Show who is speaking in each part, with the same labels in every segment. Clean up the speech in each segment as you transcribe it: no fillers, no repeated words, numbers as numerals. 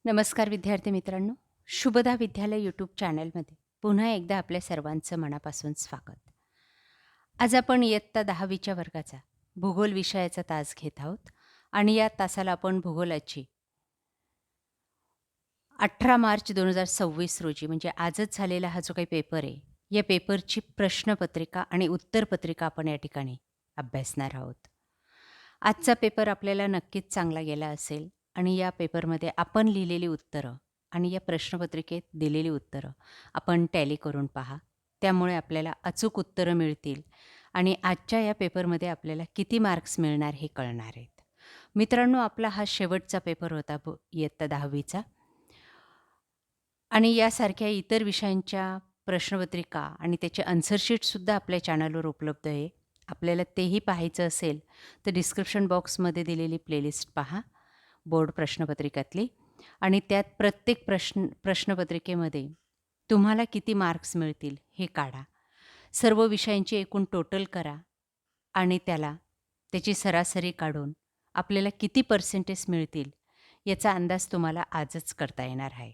Speaker 1: नमस्कार विद्यार्थी मित्रांनो. शुभदा विद्यालय यूट्यूब चॅनलमध्ये पुन्हा एकदा आपल्या सर्वांचं मनापासून स्वागत. आज आपण इयत्ता 10वीच्या वर्गाचा भूगोल विषयाचा तास घेत आहोत आणि या तासाला आपण भूगोलाची 18 मार्च 2026 रोजी म्हणजे आजच झालेला हा जो काही पेपर आहे, या पेपरची प्रश्नपत्रिका आणि उत्तरपत्रिका आपण या ठिकाणी अभ्यासणार आहोत. आजचा पेपर आपल्याला नक्कीच चांगला गेला असेल आणि या पेपरमध्ये आपण लिहिलेली उत्तरं आणि या प्रश्नपत्रिकेत दिलेली उत्तरं आपण टॅली करून पहा. त्यामुळे आपल्याला अचूक उत्तरं मिळतील आणि आजच्या या पेपरमध्ये आपल्याला किती मार्क्स मिळणार हे कळणार आहेत. मित्रांनो, आपला हा शेवटचा पेपर होता इयत्ता 10वीचा आणि यासारख्या इतर विषयांच्या प्रश्नपत्रिका आणि त्याचे आन्सर शीटसुद्धा आपल्या चॅनलवर उपलब्ध आहे. आपल्याला तेही पाहायचं असेल तर डिस्क्रिप्शन बॉक्समध्ये दिलेली प्लेलिस्ट पहा, बोर्ड प्रश्नपत्रिकातली, आणि त्यात प्रत्येक प्रश्नपत्रिकेमध्ये तुम्हाला किती मार्क्स मिळतील हे काढा. सर्व विषयांची एकूण टोटल करा आणि त्याची सरासरी काढून आपल्याला किती पर्सेंटेज मिळतील याचा अंदाज तुम्हाला आजच करता येणार आहे.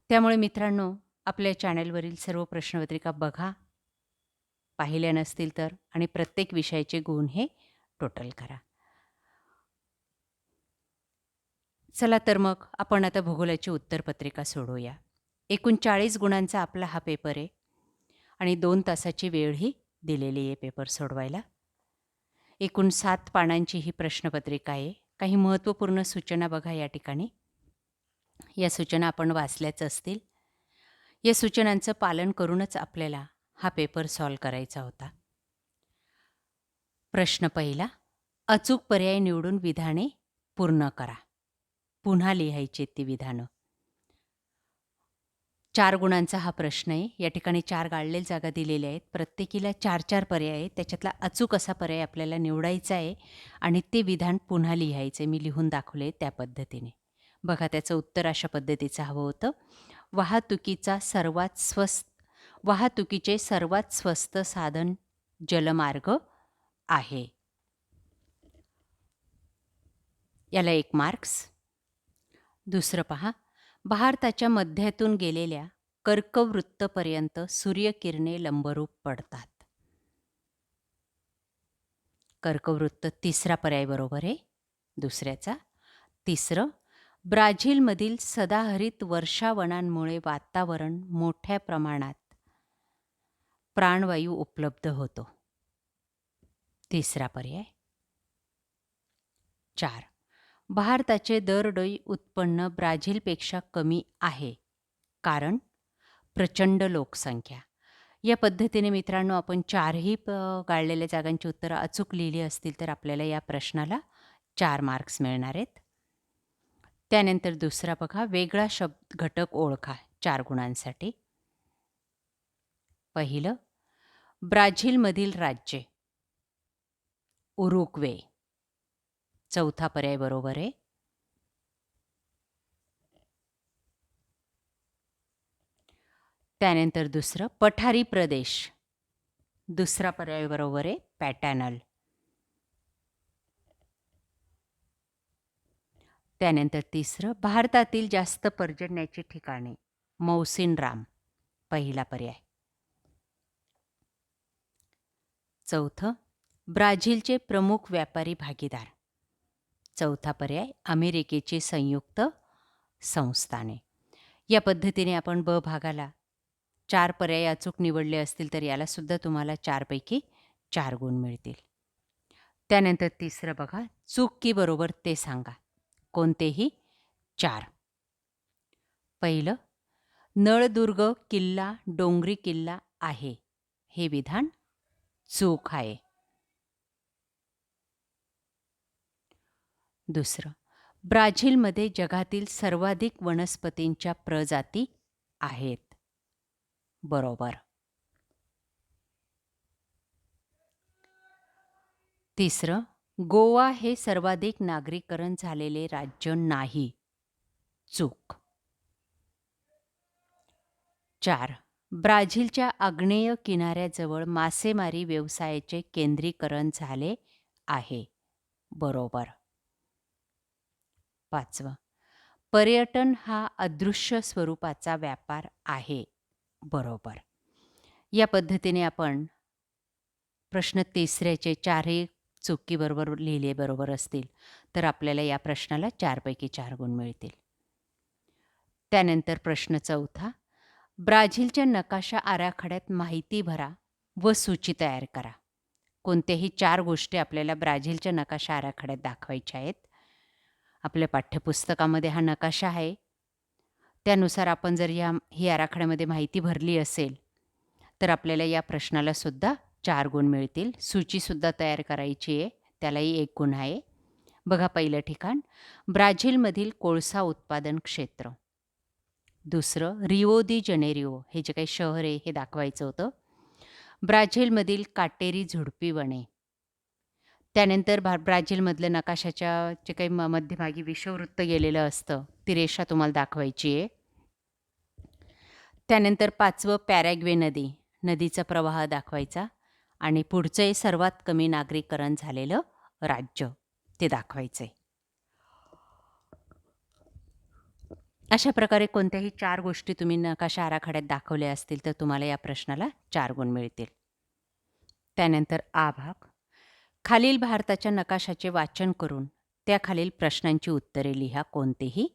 Speaker 1: त्यामुळे मित्रांनो, आपल्या चॅनलवरील सर्व प्रश्नपत्रिका बघा, पाहिल्या नसतील तर, आणि प्रत्येक विषयाचे गुण हे टोटल करा. चला तर मग आपण आता भूगोलाची उत्तरपत्रिका सोडवूया. एकूण 40 गुणांचा आपला हा पेपर आहे आणि 2 तासाची वेळही दिलेली आहे पेपर सोडवायला. एकूण 7 पानांची ही प्रश्नपत्रिका आहे. काही महत्त्वपूर्ण सूचना बघा या ठिकाणी. या सूचना आपण वाचल्याच असतील. या सूचनांचं पालन करूनच आपल्याला हा पेपर सॉल्व करायचा होता. प्रश्न पहिला, अचूक पर्याय निवडून विधाने पूर्ण करा. पुन्हा लिहायची ती विधानं. 4 गुणांचा हा प्रश्न आहे. या ठिकाणी 4 गाळलेल्या जागा दिलेल्या आहेत. प्रत्येकीला 4-4 पर्याय आहेत. त्याच्यातला अचूक असा पर्याय आपल्याला निवडायचा आहे आणि ते विधान पुन्हा लिहायचं आहे. मी लिहून दाखवले त्या पद्धतीने. बघा, त्याचं उत्तर अशा पद्धतीचं हवं होतं. वाहतुकीचे सर्वात स्वस्त साधन जलमार्ग आहे. याला 1 मार्क्स. दुसरं पहा, भारताच्या मध्यातून गेलेल्या कर्कवृत्तपर्यंत सूर्यकिरणे लंबरूप पडतात. कर्कवृत्त तिसरा पर्याय बरोबर आहे दुसऱ्याचा. तिसरं, ब्राझीलमधील सदाहरित वर्षावनांमुळे वातावरण मोठ्या प्रमाणात प्राणवायू उपलब्ध होतो. तिसरा पर्याय. 4, भारताचे दरडोई उत्पन्न ब्राझीलपेक्षा कमी आहे कारण प्रचंड लोकसंख्या. या पद्धतीने मित्रांनो, आपण 4ही गाळलेल्या जागांची उत्तरं अचूक लिहिली असतील तर आपल्याला या प्रश्नाला 4 मार्क्स मिळणार आहेत. त्यानंतर दुसरा बघा, वेगळा शब्द घटक ओळखा 4 गुणांसाठी. पहिलं, ब्राझीलमधील राज्य उरुग्वे. चौथा पर्याय बरोबर आहे. त्यानंतर दुसरं, पठारी प्रदेश. दुसरा पर्याय बरोबर आहे, पॅटॅनल. त्यानंतर तिसरं, भारतातील जास्त पर्जन्याची ठिकाणे. मौसिनराम. पहिला पर्याय. चौथं, ब्राझीलचे प्रमुख व्यापारी भागीदार. चौथा पर्याय, अमेरिकेची संयुक्त संस्थाने. या पद्धतीने आपण ब भागाला 4 पर्याय अचूक निवडले असतील तर यालासुद्धा तुम्हाला 4 पैकी 4 गुण मिळतील. त्यानंतर तिसरं बघा, चूक की बरोबर ते सांगा. कोणतेही 4. पहिलं, नळदुर्ग किल्ला डोंगरी किल्ला आहे. हे विधान चूक आहे. दुसरं, ब्राझीलमध्ये जगातील सर्वाधिक वनस्पतींच्या प्रजाती आहेत. बरोबर. तिसरं, गोवा हे सर्वाधिक नागरीकरण झालेले राज्य नाही. चूक. 4, ब्राझीलच्या आग्नेय किनाऱ्याजवळ मासेमारी व्यवसायाचे केंद्रीकरण झाले आहे. बरोबर. 5, पर्यटन हा अदृश्य स्वरूपाचा व्यापार आहे. बरोबर. या पद्धतीने आपण प्रश्न तिसऱ्याचे 4ही चुकीबरोबर लिहिले बरोबर असतील, तर आपल्याला या प्रश्नाला 4 पैकी 4 गुण मिळतील. त्यानंतर प्रश्न चौथा, ब्राझीलच्या नकाशा आराखड्यात माहिती भरा व सूची तयार करा. कोणत्याही 4 गोष्टी आपल्याला ब्राझीलच्या नकाशा आराखड्यात दाखवायच्या आहेत. आपल्या पाठ्यपुस्तकामध्ये हा नकाशा आहे. त्यानुसार आपण जर ही आराखड्यामध्ये माहिती भरली असेल, तर आपल्याला या प्रश्नाला सुद्धा 4 गुण मिळतील. सूचीसुद्धा तयार करायची आहे, त्यालाही 1 गुण आहे. बघा पहिलं ठिकाण, ब्राझीलमधील कोळसा उत्पादन क्षेत्र. दुसरं, रिओ दी जेनेरिओ हे जे काही शहर आहे हे दाखवायचं होतं. ब्राझीलमधील काटेरी झुडपी वने. त्यानंतर ब्राझीलमधलं नकाशाच्या जे काही मध्यभागी विषुववृत्त गेलेलं असतं, ती रेषा तुम्हाला दाखवायची आहे. त्यानंतर 5वं, पॅराग्वे नदी. नदीचा प्रवाह दाखवायचा आणि पुढचं आहे सर्वात कमी नागरीकरण झालेलं राज्य, ते दाखवायचं आहे. अशा प्रकारे कोणत्याही 4 गोष्टी तुम्ही नकाशा आराखड्यात दाखवल्या असतील, तर तुम्हाला या प्रश्नाला 4 गुण मिळतील. त्यानंतर आ भाग. खालील भारताच्या नकाशाचे वाचन करून त्याखालील प्रश्नांची उत्तरे लिहा, कोणतेही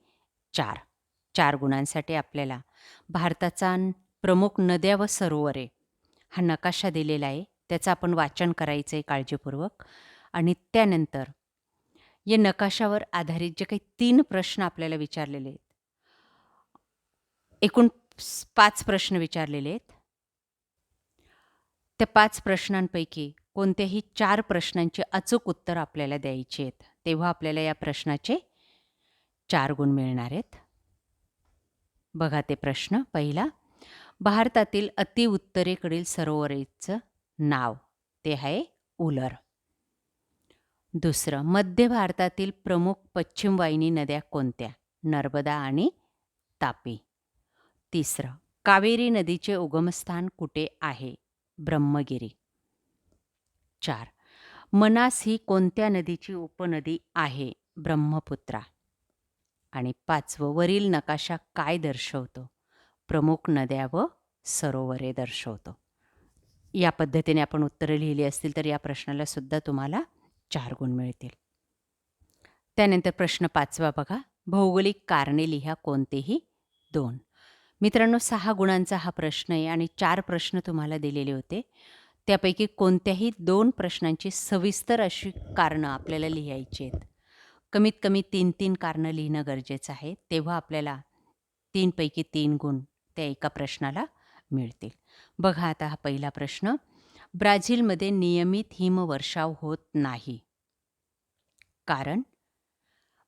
Speaker 1: 4. 4 गुणांसाठी आपल्याला भारताचा प्रमुख नद्या व सरोवरे हा नकाशा दिलेला आहे, त्याचं आपण वाचन करायचं आहे काळजीपूर्वक. आणि त्यानंतर या नकाशावर आधारित जे काही 3 प्रश्न आपल्याला विचारलेले आहेत, एकूण 5 प्रश्न विचारलेले आहेत. त्या 5 प्रश्नांपैकी कोणत्याही 4 प्रश्नांची अचूक उत्तर आपल्याला द्यायची आहेत. तेव्हा आपल्याला या प्रश्नाचे 4 गुण मिळणार आहेत. बघा ते प्रश्न. पहिला, भारतातील अतिउत्तरेकडील सरोवराचं नाव, ते आहे उलर. दुसरं, मध्य भारतातील प्रमुख पश्चिम वाहिनी नद्या कोणत्या? नर्मदा आणि तापी. तिसरं, कावेरी नदीचे उगमस्थान कुठे आहे? ब्रह्मगिरी. 4, मनास ही कोणत्या नदीची उपनदी आहे? ब्रह्मपुत्रा. आणि 5वं, वरील नकाशा काय दर्शवतो? प्रमुख नद्या व सरोवरे दर्शवतो. या पद्धतीने आपण उत्तरं लिहिली असतील तर या प्रश्नाला सुद्धा तुम्हाला 4 गुण मिळतील. त्यानंतर प्रश्न 5वा बघा, भौगोलिक कारणे लिहा, कोणतेही 2. मित्रांनो, 6 गुणांचा हा प्रश्न आहे आणि 4 प्रश्न तुम्हाला दिलेले होते. त्यापैकी कोणत्याही 2 प्रश्नांची सविस्तर अशी कारणं आपल्याला लिहायची आहेत. कमीत कमी 3-3 कारणं लिहिणं गरजेचं आहे. तेव्हा आपल्याला 3 पैकी 3 गुण त्या एका प्रश्नाला मिळतील. बघा आता हा पहिला प्रश्न, ब्राझीलमध्ये नियमित हिमवर्षाव होत नाही. कारण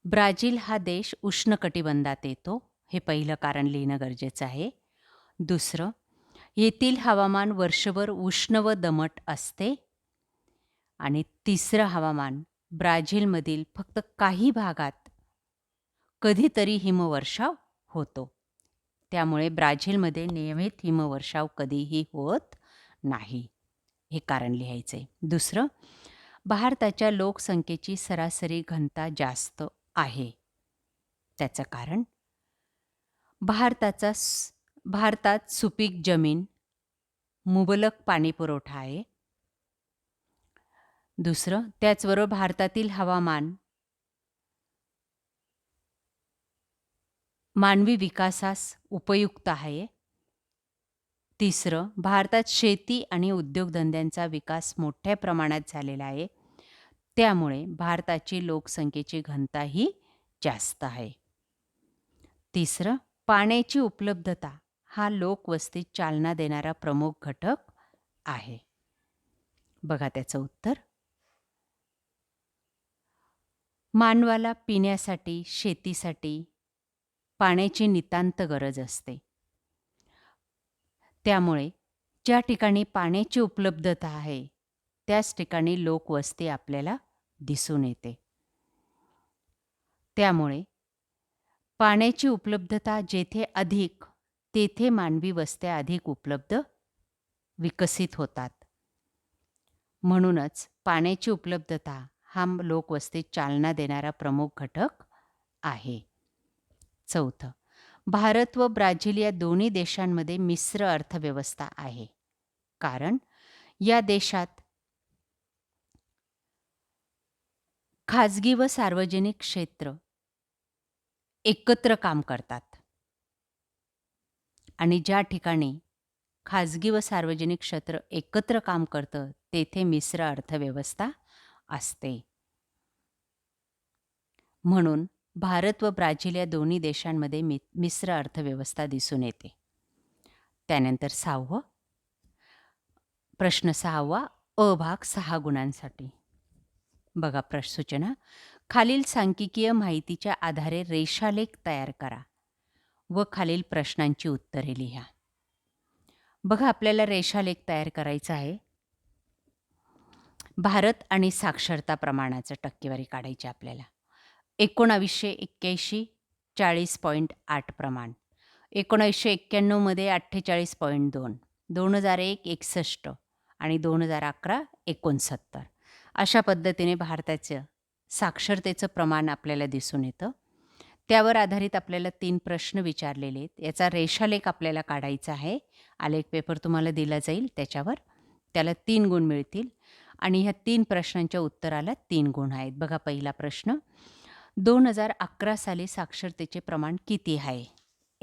Speaker 1: ब्राझील हा देश उष्णकटिबंधात येतो, हे पहिलं कारण लिहिणं गरजेचं आहे. दुसरं, येथील हवामान वर्षभर उष्ण व दमट असते. आणि तिसरं हवामान, ब्राझीलमधील फक्त काही भागात कधीतरी हिमवर्षाव होतो. त्यामुळे ब्राझीलमध्ये नियमित हिमवर्षाव कधीही होत नाही, हे कारण लिहायचे. दुसरं, भारताच्या लोकसंख्येची सरासरी घनता जास्त आहे. त्याचं कारण, भारतात सुपीक जमीन, मुबलक पाणीपुरवठा आहे. दुसरं, त्याचबरोबर भारतातील हवामान मानवी विकासास उपयुक्त आहे. तिसरं, भारतात शेती आणि उद्योगधंद्यांचा विकास मोठ्या प्रमाणात झालेला आहे. त्यामुळे भारताची लोकसंख्येची घनताही जास्त आहे. तिसरं, पाण्याची उपलब्धता हा लोकवस्तीत चालना देणारा प्रमुख घटक आहे. बघा त्याचं उत्तर. मानवाला पिण्यासाठी, शेतीसाठी पाण्याची नितांत गरज असते. त्यामुळे ज्या ठिकाणी पाण्याची उपलब्धता आहे, त्याच ठिकाणी लोकवस्ती आपल्याला दिसून येते. त्यामुळे पाण्याची उपलब्धता जेथे अधिक, तेथे मानवी वस्त्या अधिक उपलब्ध, विकसित होतात. म्हणूनच पाण्याची उपलब्धता हा लोकवस्तीत चालना देणारा प्रमुख घटक आहे. चौथं, भारत व ब्राझील या दोन्ही देशांमध्ये मिश्र अर्थव्यवस्था आहे. कारण या देशात खाजगी व सार्वजनिक क्षेत्र एकत्र काम करतात आणि ज्या ठिकाणी खाजगी व सार्वजनिक क्षेत्र एकत्र काम करतं तेथे मिश्र अर्थव्यवस्था असते. म्हणून भारत व ब्राझील या दोन्ही देशांमध्ये मिश्र अर्थव्यवस्था दिसून येते. त्यानंतर प्रश्न 6वा अ भाग 6 गुणांसाठी. बघा सूचना. खालील सांख्यिकीय माहितीच्या आधारे रेषालेख तयार करा व खालील प्रश्नांची उत्तरे लिहा. बघा आपल्याला रेषालेख तयार करायचा आहे. भारत आणि साक्षरता प्रमाणाचं टक्केवारी काढायची आपल्याला. 1981 40.8 प्रमाण, 1991 मध्ये 48.2, 2001 61 आणि 2011 69. अशा पद्धतीने भारताचं साक्षरतेचं प्रमाण आपल्याला दिसून येतं. त्यावर आधारित आपल्याला 3 प्रश्न विचारलेले आहेत. याचा रेषालेख आपल्याला काढायचा आहे. आलेख पेपर तुम्हाला दिला जाईल त्याच्यावर. त्याला 3 गुण मिळतील आणि ह्या 3 प्रश्नांच्या उत्तराला 3 गुण आहेत. बघा पहिला प्रश्न. 2011 साली साक्षरतेचे प्रमाण किती आहे?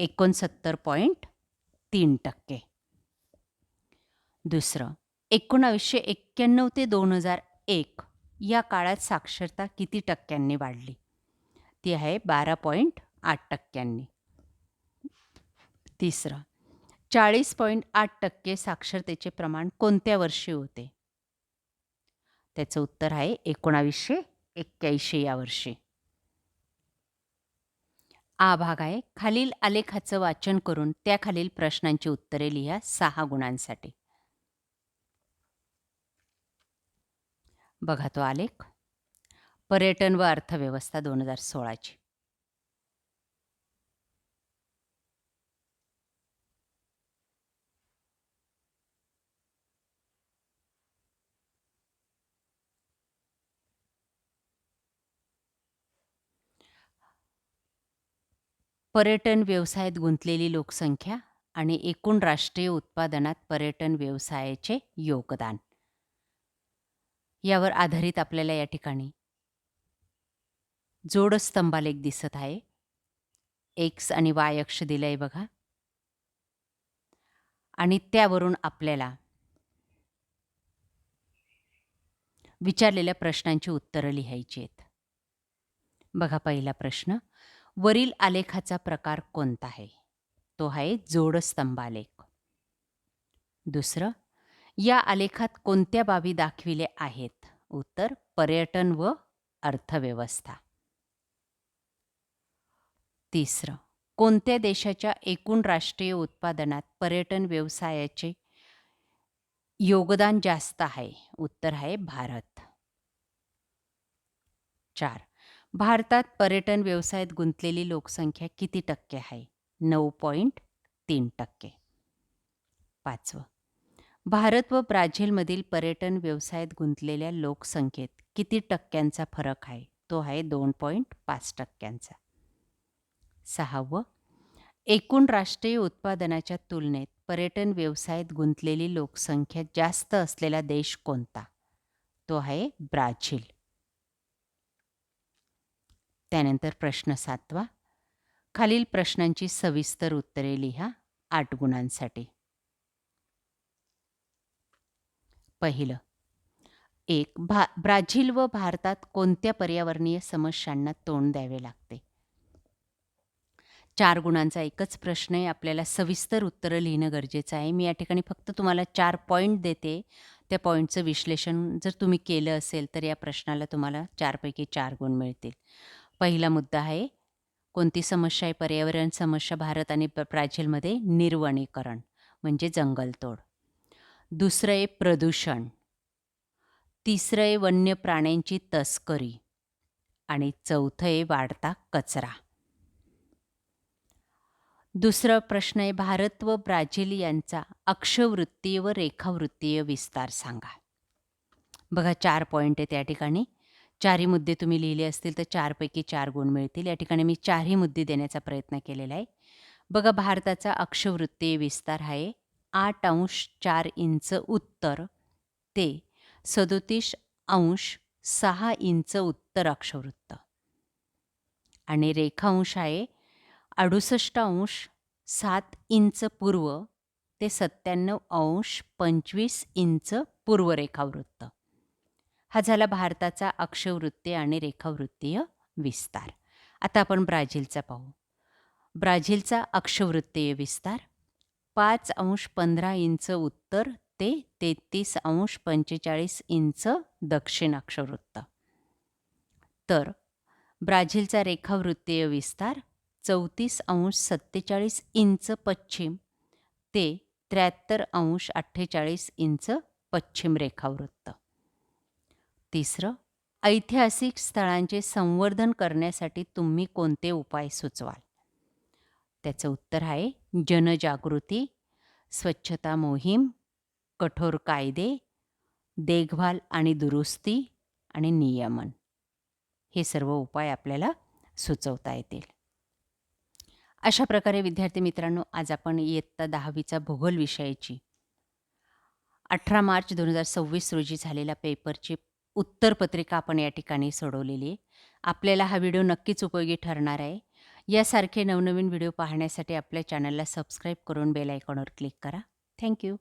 Speaker 1: 69.3%. दुसरं, 1991 ते 2001 या काळात साक्षरता किती टक्क्यांनी वाढली? ती आहे 12.8%. तिसरं, 40.8% साक्षरतेचे प्रमाण कोणत्या वर्षी होते? त्याचं उत्तर आहे 1981 या वर्षी. आ भाग आहे. खालील आलेखाचं वाचन करून त्याखालील प्रश्नांची उत्तरे लिहा 6 गुणांसाठी. बघा तो आलेख. पर्यटन व अर्थव्यवस्था 2016ची. पर्यटन व्यवसायात गुंतलेली लोकसंख्या आणि एकूण राष्ट्रीय उत्पादनात पर्यटन व्यवसायाचे योगदान यावर आधारित आपल्याला या ठिकाणी जोडस्तंभालेख दिसत आहे. एक्स आणि वाय अक्ष दिलं आहे बघा. आणि त्यावरून आपल्याला विचारलेल्या प्रश्नांची उत्तरं लिहायची आहेत. बघा पहिला प्रश्न. वरील आलेखाचा प्रकार कोणता आहे? तो आहे जोडस्तंभालेख. दुसरं, या आलेखात कोणत्या बाबी दाखविल्या आहेत? उत्तर पर्यटन व अर्थव्यवस्था. तिसरं, कोणत्या देशाच्या एकूण राष्ट्रीय उत्पादनात पर्यटन व्यवसायाचे योगदान जास्त आहे? उत्तर आहे भारत. 4, भारतात पर्यटन व्यवसायात गुंतलेली लोकसंख्या किती टक्के आहे? 9.3%. 5, भारत व ब्राझीलमधील पर्यटन व्यवसायात गुंतलेल्या लोकसंख्येत किती टक्क्यांचा फरक आहे? तो आहे 2.5%. 6, एकूण राष्ट्रीय उत्पादनाच्या तुलनेत पर्यटन व्यवसायात गुंतलेली लोकसंख्या जास्त असलेला देश कोणता? तो आहे ब्राझील. त्यानंतर प्रश्न 7, खालील प्रश्नांची सविस्तर उत्तरे लिहा 8 गुणांसाठी. पहिलं, 1, ब्राझील व भारतात कोणत्या पर्यावरणीय समस्यांना तोंड द्यावे लागते? 4 गुणांचा एकच प्रश्न आहे. आपल्याला सविस्तर उत्तरं लिहिणं गरजेचं आहे. मी या ठिकाणी फक्त तुम्हाला 4 पॉईंट देते. त्या पॉईंटचं विश्लेषण जर तुम्ही केलं असेल तर या प्रश्नाला तुम्हाला 4 पैकी 4 गुण मिळतील. पहिला मुद्दा आहे, कोणती समस्या आहे? पर्यावरण समस्या भारत आणि ब्राझीलमध्ये निर्वनीकरण म्हणजे जंगलतोड. दुसरं आहे प्रदूषण. तिसरं आहे वन्य प्राण्यांची तस्करी आणि चौथं आहे वाढता कचरा. दुसरा प्रश्न आहे, भारत व ब्राझील यांचा अक्षवृत्तीय व रेखावृत्तीय विस्तार सांगा. बघा 4 पॉईंट आहे त्या ठिकाणी. 4ही मुद्दे तुम्ही लिहिले असतील तर 4 पैकी 4 गुण मिळतील. या ठिकाणी मी 4ही मुद्दे देण्याचा प्रयत्न केलेला आहे. बघा भारताचा अक्षवृत्तीय विस्तार आहे 8°4" उत्तर ते 37°6" उत्तर अक्षवृत्त आणि रेखांश आहे 68°7" पूर्व ते 97°25" पूर्व रेखावृत्त. हा झाला भारताचा अक्षवृत्तीय आणि रेखावृत्तीय विस्तार. आता आपण ब्राझीलचा पाहू. ब्राझीलचा अक्षवृत्तीय विस्तार 5°15" उत्तर ते 33°45" दक्षिण अक्षवृत्त. तर ब्राझीलचा रेखावृत्तीय विस्तार 34°47" पश्चिम ते 73°48" पश्चिम रेखावृत्त. तिसरं, ऐतिहासिक स्थळांचे संवर्धन करण्यासाठी तुम्ही कोणते उपाय सुचवाल? त्याचं उत्तर आहे जनजागृती, स्वच्छता मोहीम, कठोर कायदे, देखभाल आणि दुरुस्ती आणि नियमन. हे सर्व उपाय आपल्याला सुचवता येतील. अशा प्रकारे विद्यार्थी मित्रांनो, आज आपण इयत्ता 10वीचा भूगोल विषयाची 18 मार्च 2026 रोजी झालेल्या पेपरची उत्तरपत्रिका आपण या ठिकाणी सोडवलेली आहे. आपल्याला हा व्हिडिओ नक्कीच उपयोगी ठरणार आहे. यासारखे नवनवीन व्हिडिओ पाहण्यासाठी आपल्या चॅनलला सबस्क्राईब करून बेल आयकॉनवर क्लिक करा. Thank you.